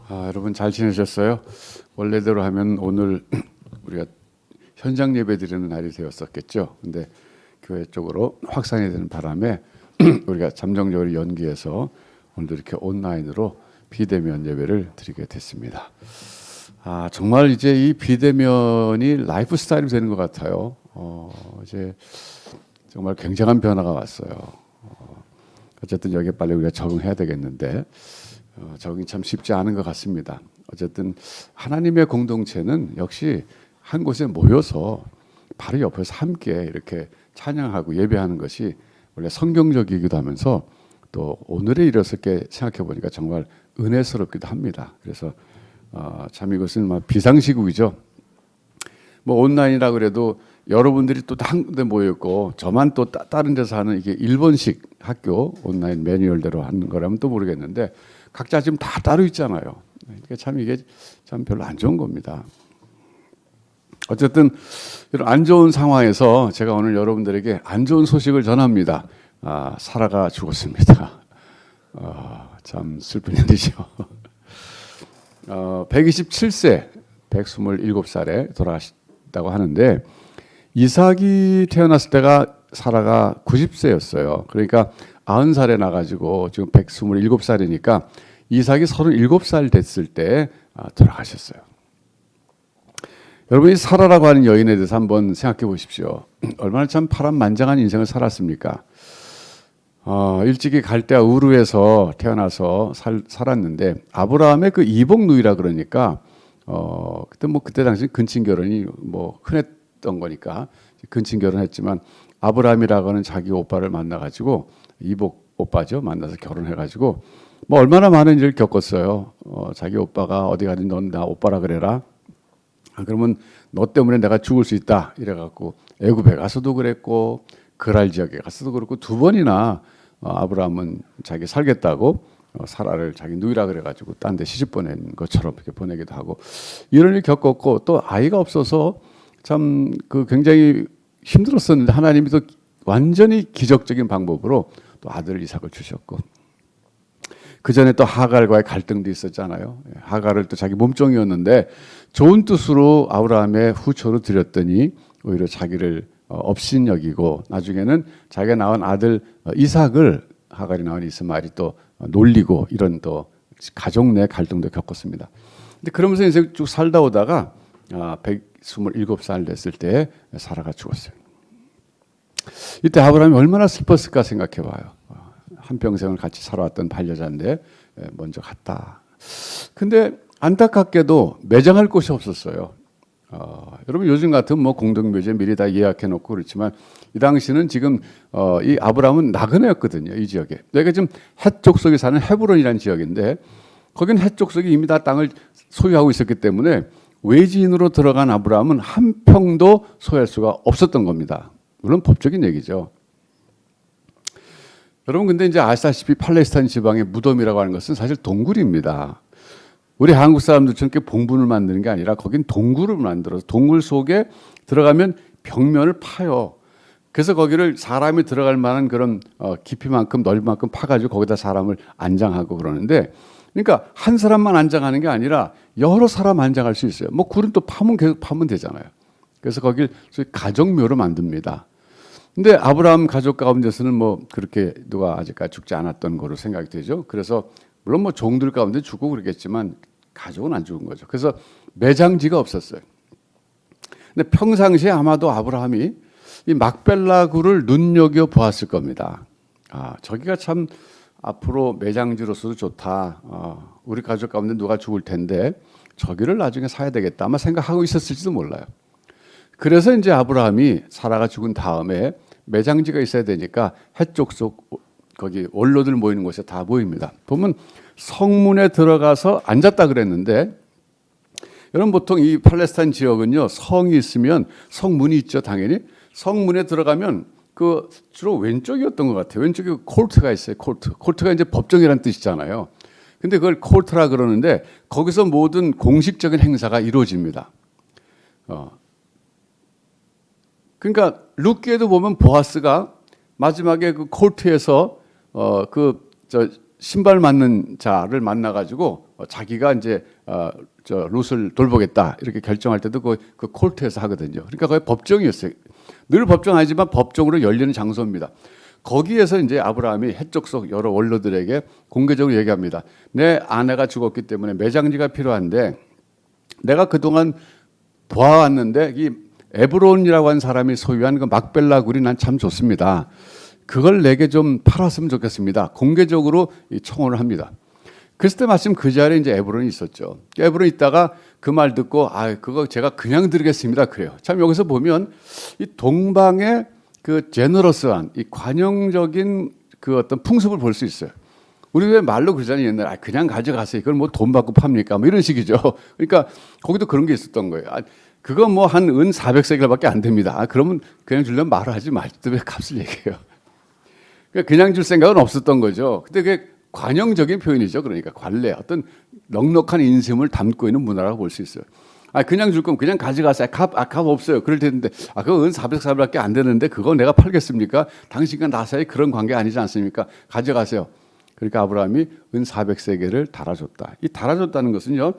여러분 잘 지내셨어요? 원래대로 하면 오늘 우리가 현장 예배 드리는 날이 되었었겠죠. 근데 교회 쪽으로 확산이 되는 바람에 우리가 잠정적으로 연기해서 오늘도 이렇게 온라인으로 비대면 예배를 드리게 됐습니다. 정말 이제 이 비대면이 라이프 스타일이 되는 것 같아요. 이제 정말 굉장한 변화가 왔어요. 어쨌든 여기에 빨리 우리가 적응해야 되겠는데 적응이 참 쉽지 않은 것 같습니다. 어쨌든 하나님의 공동체는 역시 한 곳에 모여서 바로 옆에서 함께 이렇게 찬양하고 예배하는 것이 원래 성경적이기도 하면서 또 오늘에 이렇게 생각해 보니까 정말 은혜스럽기도 합니다. 그래서 참 이것은 비상시국이죠. 온라인이라 그래도 여러분들이 또 한 군데 모여 있고 저만 또 다른 데서 하는 이게 일본식 학교 온라인 매뉴얼대로 하는 거라면 또 모르겠는데 각자 지금 다 따로 있잖아요. 그러니까 참 이게 참 별로 안 좋은 겁니다. 어쨌든 이런 안 좋은 상황에서 제가 오늘 여러분들에게 안 좋은 소식을 전합니다. 사라가 죽었습니다. 참 슬픈 일이죠. 127세, 127살에 돌아가셨다고 하는데 이삭이 태어났을 때가 사라가 90세였어요. 그러니까 90살에 나가지고 지금 127살이니까 이삭이 37살 됐을 때 돌아가셨어요. 여러분이 사라라고 하는 여인에 대해서 한번 생각해 보십시오. 얼마나 참 파란만장한 인생을 살았습니까? 일찍이 갈대아 우르에서 태어나서 살았는데 아브라함의 그 이복 누이라 그러니까 그때 당시 근친 결혼이 흔했던 거니까 근친 결혼했지만 아브라함이라고 하는 자기 오빠를 만나가지고 이복 오빠죠. 만나서 결혼해가지고 얼마나 많은 일을 겪었어요. 자기 오빠가 어디 가든 넌 나 오빠라 그래라. 그러면 너 때문에 내가 죽을 수 있다. 이래갖고 애굽에 가서도 그랬고 그랄 지역에 가서도 그렇고 두 번이나 아브라함은 자기 살겠다고 사라를 자기 누이라 그래가지고 딴 데 시집 보낸 것처럼 이렇게 보내기도 하고 이런 일 겪었고 또 아이가 없어서 참 굉장히 힘들었었는데 하나님이 또 완전히 기적적인 방법으로 또 아들 이삭을 주셨고 그 전에 또 하갈과의 갈등도 있었잖아요. 하갈을 또 자기 몸종이었는데 좋은 뜻으로 아브라함의 후초로 드렸더니 오히려 자기를 업신여기고 나중에는 자기가 낳은 아들 이삭을 하갈이 낳은 이스마엘이 또 놀리고 이런 또 가족 내 갈등도 겪었습니다. 근데 그러면서 인생 쭉 살다 오다가 127살 됐을 때 사라가 죽었어요. 이때 아브라함이 얼마나 슬펐을까 생각해 봐요. 한평생을 같이 살아왔던 반려자인데 먼저 갔다. 근데 안타깝게도 매장할 곳이 없었어요. 여러분 요즘 같은 공동묘지 미리 다 예약해 놓고 그렇지만 이 당시는 지금 이 아브라함은 나그네였거든요. 이 지역에. 내가 지금 헷 족속에 사는 헤브론이라는 지역인데 거긴 헷 족속이 이미 다 땅을 소유하고 있었기 때문에 외지인으로 들어간 아브라함은 한 평도 소유할 수가 없었던 겁니다. 물론 법적인 얘기죠. 여러분 근데 이제 아시다시피 팔레스타인 지방의 무덤이라고 하는 것은 사실 동굴입니다. 우리 한국 사람들처럼 이렇게 봉분을 만드는 게 아니라 거긴 동굴을 만들어서 동굴 속에 들어가면 벽면을 파요. 그래서 거기를 사람이 들어갈 만한 그런 깊이만큼 넓이만큼 파가지고 거기다 사람을 안장하고 그러는데 그러니까 한 사람만 안장하는 게 아니라 여러 사람 안장할 수 있어요. 굴은 또 파면 계속 파면 되잖아요. 그래서 거길 가정묘로 만듭니다. 근데 아브라함 가족 가운데서는 그렇게 누가 아직까지 죽지 않았던 거로 생각이 되죠. 그래서 물론 종들 가운데 죽고 그러겠지만 가족은 안 죽은 거죠. 그래서 매장지가 없었어요. 근데 평상시에 아마도 아브라함이 이 막벨라 굴을 눈여겨 보았을 겁니다. 저기가 참 앞으로 매장지로서도 좋다. 우리 가족 가운데 누가 죽을 텐데 저기를 나중에 사야 되겠다. 아마 생각하고 있었을지도 몰라요. 그래서 이제 아브라함이 사라가 죽은 다음에 매장지가 있어야 되니까 해쪽 속 거기 원로들 모이는 곳에 다 모입니다. 보면 성문에 들어가서 앉았다 그랬는데 여러분 보통 이 팔레스타인 지역은요 성이 있으면 성문이 있죠 당연히 성문에 들어가면 주로 왼쪽이었던 것 같아요. 왼쪽에 콜트가 있어요. 콜트가 이제 법정이라는 뜻이잖아요. 근데 그걸 콜트라 그러는데 거기서 모든 공식적인 행사가 이루어집니다. 그러니까 룻기에도 보면 보아스가 마지막에 콜트에서 신발 맞는 자를 만나가지고 자기가 이제 저 롯을 돌보겠다 이렇게 결정할 때도 그 콜트에서 하거든요. 그러니까 거의 법정이었어요. 늘 법정 아니지만 법정으로 열리는 장소입니다. 거기에서 이제 아브라함이 해적 속 여러 원로들에게 공개적으로 얘기합니다. 내 아내가 죽었기 때문에 매장지가 필요한데 내가 그동안 보아왔는데 이 에브론이라고 하는 사람이 소유한 그 막벨라 굴이 난 참 좋습니다. 그걸 내게 좀 팔았으면 좋겠습니다. 공개적으로 청혼을 합니다. 그랬을 때 마침 그 자리에 이제 에브론이 있었죠. 에브론이 있다가 그 말 듣고 그거 제가 그냥 드리겠습니다. 그래요. 참 여기서 보면 이 동방의 그 제너러스한 이 관용적인 그 어떤 풍습을 볼 수 있어요. 우리 왜 말로 그러잖아요. 옛날에 그냥 가져가세요. 이걸 뭐 돈 받고 팝니까? 뭐 이런 식이죠. 그러니까 거기도 그런 게 있었던 거예요. 그거 뭐 한 은 400세겔밖에 안 됩니다. 그러면 그냥 주려면 말을 하지 말지 왜 값을 얘기해요. 그냥 줄 생각은 없었던 거죠. 근데 그게 관용적인 표현이죠. 그러니까 관례, 어떤 넉넉한 인심을 담고 있는 문화라고 볼 수 있어요. 그냥 줄 거면 그냥 가져가세요. 값 없어요. 그럴 텐데, 그거 은 400살밖에 안 되는데 그거 내가 팔겠습니까? 당신과 나 사이 그런 관계 아니지 않습니까? 가져가세요. 그러니까 아브라함이 은 400세겔을 달아줬다. 이 달아줬다는 것은요,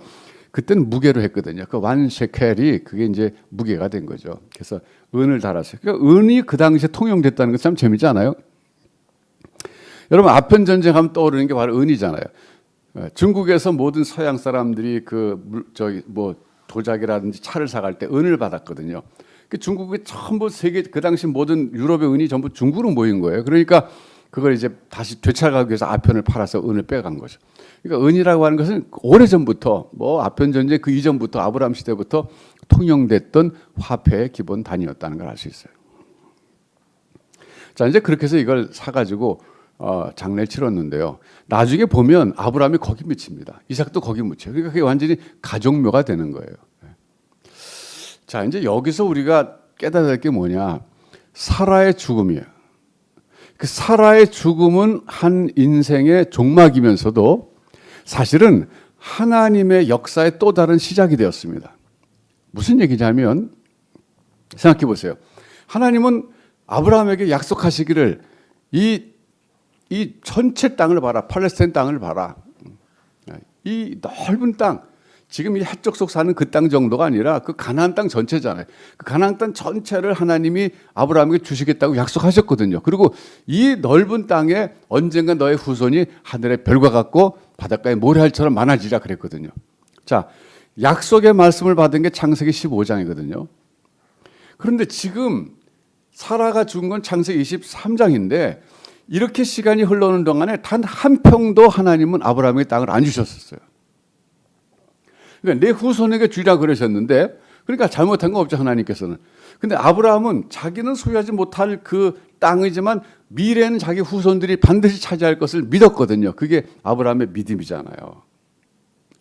그때는 무게로 했거든요. 그 완 셰켈이 그게 이제 무게가 된 거죠. 그래서 은을 달았어요. 그러니까 은이 그 당시에 통용됐다는 거 참 재미지 않아요? 여러분 아편 전쟁하면 떠오르는 게 바로 은이잖아요. 중국에서 모든 서양 사람들이 뭐 도자기라든지 차를 사갈 때 은을 받았거든요. 중국이 전부 세계 그 당시 모든 유럽의 은이 전부 중국으로 모인 거예요. 그러니까 그걸 이제 다시 되찾아가기 위해서 아편을 팔아서 은을 빼간 거죠. 그러니까 은이라고 하는 것은 오래전부터 뭐 아편 전쟁 그 이전부터 아브라함 시대부터 통용됐던 화폐의 기본 단위였다는 걸 알 수 있어요. 자, 이제 그렇게 해서 이걸 사가지고 장례를 치렀는데요. 나중에 보면 아브라함이 거기 묻힙니다. 이삭도 거기 묻혀요. 그러니까 그게 완전히 가족묘가 되는 거예요. 자, 이제 여기서 우리가 깨달아야 될 게 뭐냐? 사라의 죽음이에요. 그 사라의 죽음은 한 인생의 종막이면서도 사실은 하나님의 역사의 또 다른 시작이 되었습니다. 무슨 얘기냐면 생각해 보세요. 하나님은 아브라함에게 약속하시기를 이 전체 땅을 봐라. 팔레스타인 땅을 봐라. 이 넓은 땅, 지금 이 해적 속 사는 그 땅 정도가 아니라 그 가나안 땅 전체잖아요. 그 가나안 땅 전체를 하나님이 아브라함에게 주시겠다고 약속하셨거든요. 그리고 이 넓은 땅에 언젠가 너의 후손이 하늘의 별과 같고 바닷가의 모래알처럼 많아지라 그랬거든요. 자, 약속의 말씀을 받은 게 창세기 15장이거든요. 그런데 지금 사라가 죽은 건 창세기 23장인데 이렇게 시간이 흘러오는 동안에 단 한 평도 하나님은 아브라함에게 땅을 안 주셨었어요. 그러니까 내 후손에게 주라 그러셨는데, 그러니까 잘못한 거 없죠, 하나님께서는. 근데 아브라함은 자기는 소유하지 못할 그 땅이지만 미래에는 자기 후손들이 반드시 차지할 것을 믿었거든요. 그게 아브라함의 믿음이잖아요.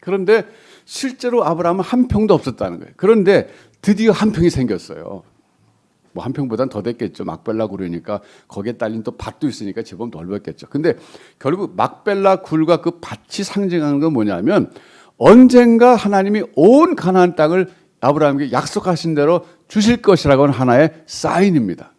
그런데 실제로 아브라함은 한 평도 없었다는 거예요. 그런데 드디어 한 평이 생겼어요. 뭐 한 평보다는 더 됐겠죠. 막벨라 굴이니까 거기에 딸린 또 밭도 있으니까 제법 넓었겠죠. 근데 결국 막벨라 굴과 그 밭이 상징하는 건 뭐냐면 언젠가 하나님이 온 가나안 땅을 아브라함에게 약속하신 대로 주실 것이라고 하는 하나의 사인입니다.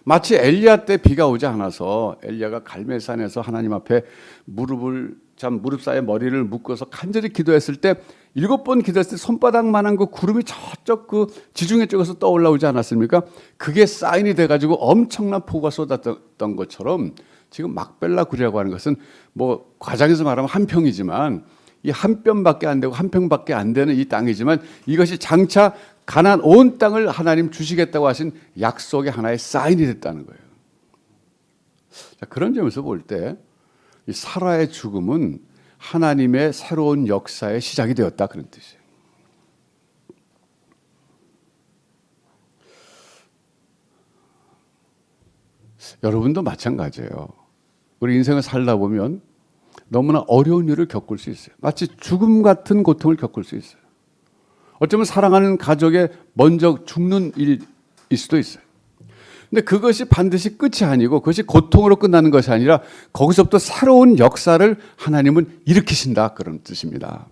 마치 엘리야 때 비가 오지 않아서 엘리야가 갈멜산에서 하나님 앞에 무릎 사이에 머리를 묶어서 간절히 기도했을 때 7번 기도했을 때 손바닥만한 그 구름이 저쪽 그 지중해 쪽에서 떠올라오지 않았습니까? 그게 사인이 돼가지고 엄청난 폭우가 쏟았던 것처럼 지금 막벨라 굴이라고 하는 것은 뭐 과장해서 말하면 한 평이지만 이 한 뼘밖에 안 되고 한 평밖에 안 되는 이 땅이지만 이것이 장차 가나안 온 땅을 하나님 주시겠다고 하신 약속의 하나의 사인이 됐다는 거예요. 자, 그런 점에서 볼 때 이 사라의 죽음은 하나님의 새로운 역사의 시작이 되었다 그런 뜻이에요. 여러분도 마찬가지예요. 우리 인생을 살다 보면 너무나 어려운 일을 겪을 수 있어요. 마치 죽음 같은 고통을 겪을 수 있어요. 어쩌면 사랑하는 가족에 먼저 죽는 일일 수도 있어요. 근데 그것이 반드시 끝이 아니고 그것이 고통으로 끝나는 것이 아니라 거기서부터 새로운 역사를 하나님은 일으키신다 그런 뜻입니다.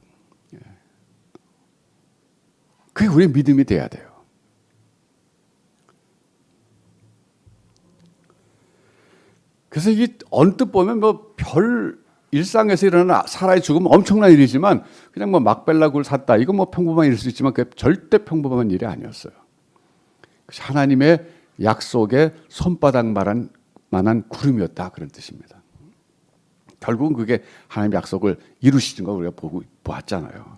그게 우리의 믿음이 돼야 돼요. 그래서 이 언뜻 보면 뭐 별 일상에서 일어나는 사라의 죽음은 엄청난 일이지만 그냥 뭐 막벨라 굴 샀다. 이거 뭐 평범한 일일 수 있지만 그게 절대 평범한 일이 아니었어요. 하나님의 약속에 손바닥만한 구름이었다. 그런 뜻입니다. 결국은 그게 하나님의 약속을 이루시는 걸 우리가 보았잖아요.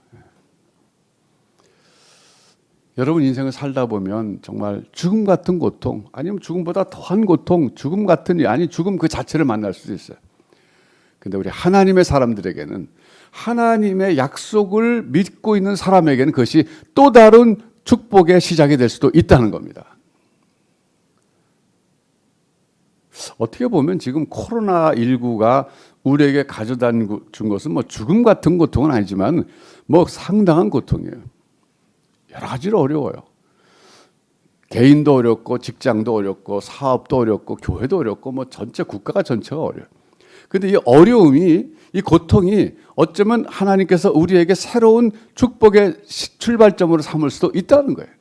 여러분 인생을 살다 보면 정말 죽음 같은 고통, 아니면 죽음보다 더한 고통, 죽음 같은 일, 아니 죽음 그 자체를 만날 수도 있어요. 근데 우리 하나님의 사람들에게는, 하나님의 약속을 믿고 있는 사람에게는 그것이 또 다른 축복의 시작이 될 수도 있다는 겁니다. 어떻게 보면 지금 코로나19가 우리에게 가져다 준 것은 뭐 죽음 같은 고통은 아니지만 뭐 상당한 고통이에요. 여러 가지로 어려워요. 개인도 어렵고 직장도 어렵고 사업도 어렵고 교회도 어렵고 뭐 전체 국가가 전체가 어려워요. 그런데 이 어려움이, 이 고통이 어쩌면 하나님께서 우리에게 새로운 축복의 출발점으로 삼을 수도 있다는 거예요.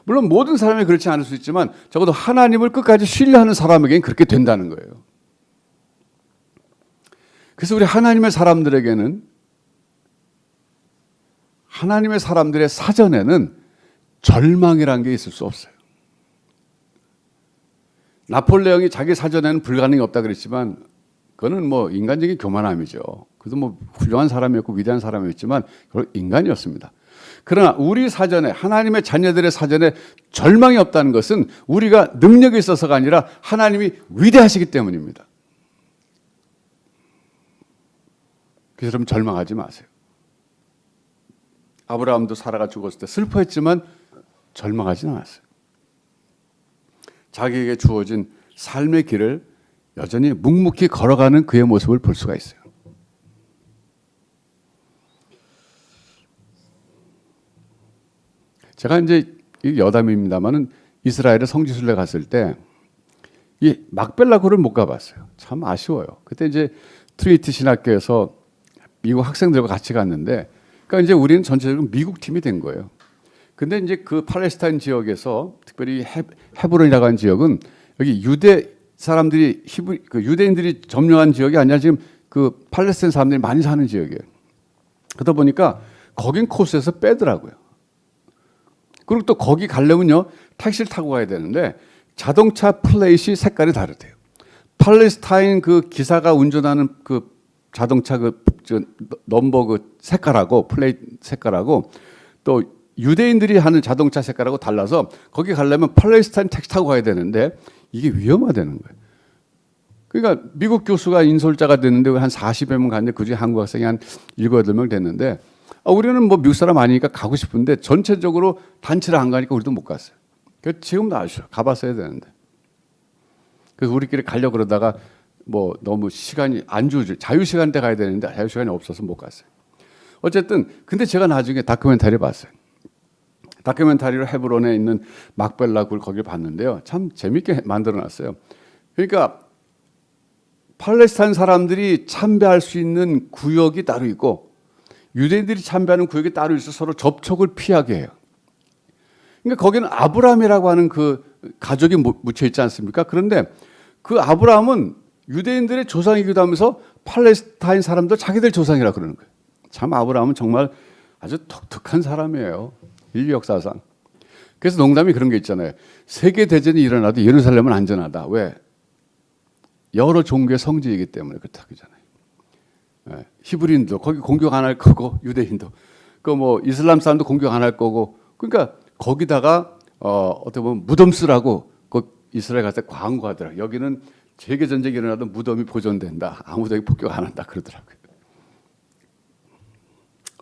물론 모든 사람이 그렇지 않을 수 있지만 적어도 하나님을 끝까지 신뢰하는 사람에게는 그렇게 된다는 거예요. 그래서 우리 하나님의 사람들에게는, 하나님의 사람들의 사전에는 절망이라는 게 있을 수 없어요. 나폴레옹이 자기 사전에는 불가능이 없다 그랬지만 그거는 뭐 인간적인 교만함이죠. 그래도 뭐 훌륭한 사람이었고 위대한 사람이었지만 그건 인간이었습니다. 그러나 우리 사전에, 하나님의 자녀들의 사전에 절망이 없다는 것은 우리가 능력이 있어서가 아니라 하나님이 위대하시기 때문입니다. 그래서 여러분 절망하지 마세요. 아브라함도 사라가 죽었을 때 슬퍼했지만 절망하지 않았어요. 자기에게 주어진 삶의 길을 여전히 묵묵히 걸어가는 그의 모습을 볼 수가 있어요. 제가 이제 여담입니다만은 이스라엘에 성지순례 갔을 때 이 막벨라굴을 못 가봤어요. 참 아쉬워요. 그때 이제 트리니티 신학교에서 미국 학생들과 같이 갔는데, 그러니까 이제 우리는 전체적으로 미국 팀이 된 거예요. 근데 이제 그 팔레스타인 지역에서 특별히 헤브론이라고 하는 지역은 여기 유대 사람들이 그 유대인들이 점령한 지역이 아니라 지금 그 팔레스타인 사람들이 많이 사는 지역이에요. 그러다 보니까 거긴 코스에서 빼더라고요. 그리고 또 거기 가려면요 택시를 타고 가야 되는데 자동차 플레이트 색깔이 다르대요. 팔레스타인 그 기사가 운전하는 그 자동차 그 넘버 그 색깔하고 플레이트 색깔하고 또 유대인들이 하는 자동차 색깔하고 달라서 거기 가려면 팔레스타인 택시 타고 가야 되는데 이게 위험하다는 거예요. 그러니까 미국 교수가 인솔자가 됐는데 한 40여 명 갔는데 그중에 한국 학생이 한 7, 8명 됐는데 우리는 뭐 미국 사람 아니니까 가고 싶은데 전체적으로 단체를 안 가니까 우리도 못 갔어요. 그래서 지금도 아쉬워. 가봤어야 되는데. 그래서 우리끼리 가려고 그러다가 뭐 너무 시간이 안 주어져. 자유시간 때 가야 되는데 자유시간이 없어서 못 갔어요. 어쨌든 근데 제가 나중에 다큐멘터리 봤어요. 다큐멘터리로 헤브론에 있는 막벨라 굴 거기를 봤는데요. 참 재밌게 만들어놨어요. 그러니까 팔레스타인 사람들이 참배할 수 있는 구역이 따로 있고 유대인들이 참배하는 구역이 따로 있어서 서로 접촉을 피하게 해요. 그러니까 거기는 아브라함이라고 하는 그 가족이 묻혀 있지 않습니까? 그런데 그 아브라함은 유대인들의 조상이기도 하면서 팔레스타인 사람들 자기들 조상이라 그러는 거예요. 참 아브라함은 정말 아주 독특한 사람이에요. 인류 역사상. 그래서 농담이 그런 게 있잖아요. 세계 대전이 일어나도 예루살렘은 안전하다. 왜? 여러 종교의 성지이기 때문에 그렇다 그러잖아요. 예, 히브리인도 거기 공격 안 할 거고 유대인도 그 뭐 이슬람 사람도 공격 안 할 거고 그러니까 거기다가 어떻게 보면 무덤 쓰라고 그 이스라엘 갔을 때 광고하더라. 여기는 세계 전쟁이 일어나도 무덤이 보존된다. 아무도 여기 폭격 안 한다 그러더라고요.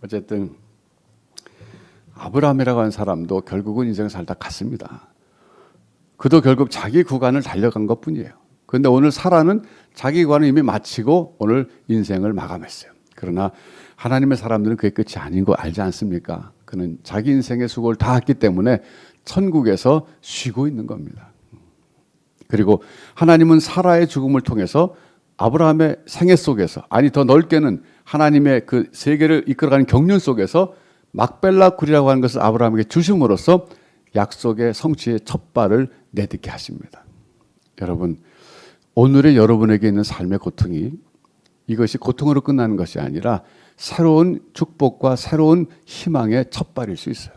어쨌든 아브라함이라고 하는 사람도 결국은 인생을 살다 갔습니다. 그도 결국 자기 구간을 달려간 것뿐이에요. 그런데 오늘 사라는 자기 구간을 이미 마치고 오늘 인생을 마감했어요. 그러나 하나님의 사람들은 그게 끝이 아닌 거 알지 않습니까? 그는 자기 인생의 수고를 다 했기 때문에 천국에서 쉬고 있는 겁니다. 그리고 하나님은 사라의 죽음을 통해서 아브라함의 생애 속에서, 아니 더 넓게는 하나님의 그 세계를 이끌어가는 경륜 속에서 막벨라 굴이라고 하는 것을 아브라함에게 주심으로써 약속의 성취의 첫 발을 내딛게 하십니다. 여러분, 오늘의 여러분에게 있는 삶의 고통이 이것이 고통으로 끝나는 것이 아니라 새로운 축복과 새로운 희망의 첫발일 수 있어요.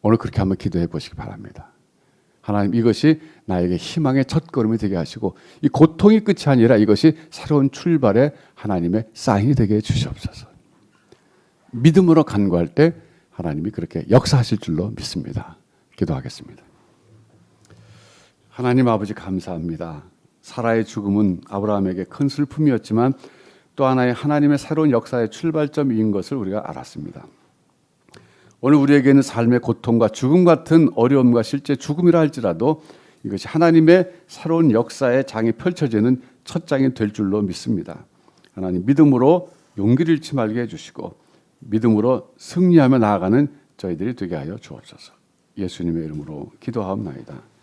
오늘 그렇게 한번 기도해 보시기 바랍니다. 하나님, 이것이 나에게 희망의 첫걸음이 되게 하시고 이 고통이 끝이 아니라 이것이 새로운 출발의 하나님의 사인이 되게 해 주시옵소서. 믿음으로 간구할 때 하나님이 그렇게 역사하실 줄로 믿습니다. 기도하겠습니다. 하나님 아버지, 감사합니다. 사라의 죽음은 아브라함에게 큰 슬픔이었지만 또 하나의 하나님의 새로운 역사의 출발점인 것을 우리가 알았습니다. 오늘 우리에게는 삶의 고통과 죽음 같은 어려움과 실제 죽음이라 할지라도 이것이 하나님의 새로운 역사의 장이 펼쳐지는 첫 장이 될 줄로 믿습니다. 하나님, 믿음으로 용기를 잃지 말게 해주시고 믿음으로 승리하며 나아가는 저희들이 되게 하여 주옵소서. 예수님의 이름으로 기도하옵나이다.